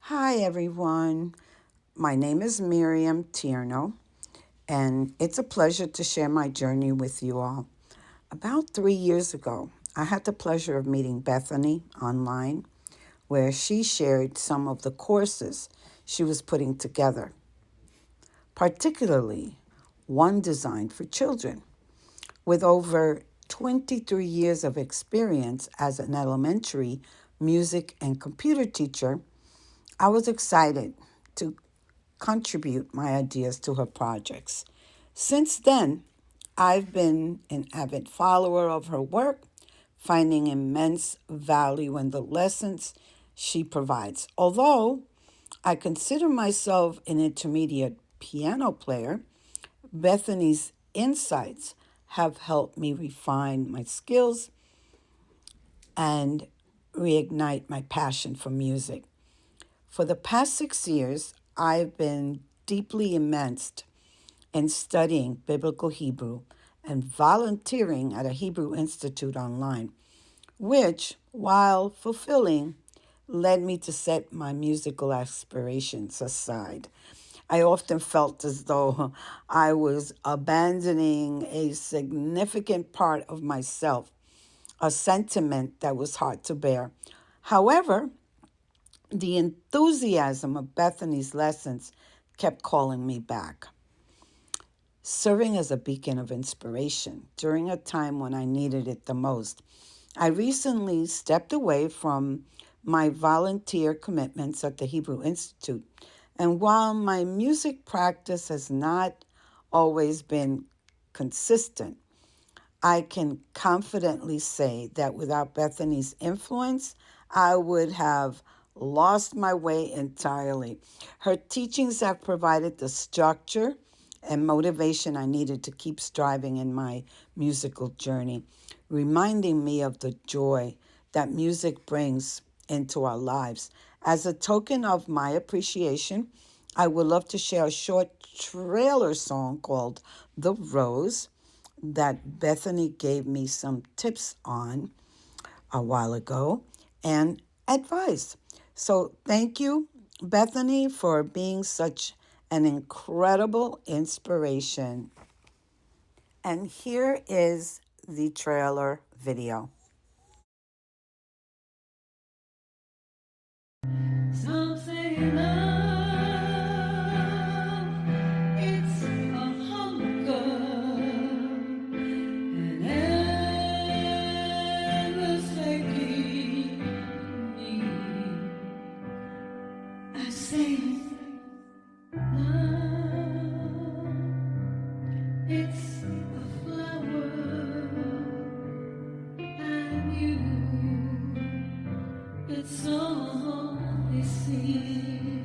Hi, everyone. My name is Miriam Tierno, and it's a pleasure to share my journey with you all. About 3 years ago, I had the pleasure of meeting Bethany online, where she shared some of the courses she was putting together, particularly one designed for children. With over 23 years of experience as an elementary music and computer teacher, I was excited to contribute my ideas to her projects. Since then, I've been an avid follower of her work, finding immense value in the lessons she provides. Although I consider myself an intermediate piano player, Bethany's insights have helped me refine my skills and reignite my passion for music. For the past 6 years, I've been deeply immersed in studying Biblical Hebrew and volunteering at a Hebrew Institute online, which, while fulfilling, led me to set my musical aspirations aside. I often felt as though I was abandoning a significant part of myself, a sentiment that was hard to bear. However, the enthusiasm of Bethany's lessons kept calling me back, serving as a beacon of inspiration during a time when I needed it the most. I recently stepped away from my volunteer commitments at the Hebrew Institute, and while my music practice has not always been consistent, I can confidently say that without Bethany's influence, I would have lost my way entirely. Her teachings have provided the structure and motivation I needed to keep striving in my musical journey, reminding me of the joy that music brings into our lives. As a token of my appreciation, I would love to share a short trailer song called The Rose that Bethany gave me some tips on a while ago and advice. So thank you, Bethany, for being such an incredible inspiration. And here is the trailer video. Something love, it's a hunger, an endless taking me. I say love, it's a flower, and you, it's only seed.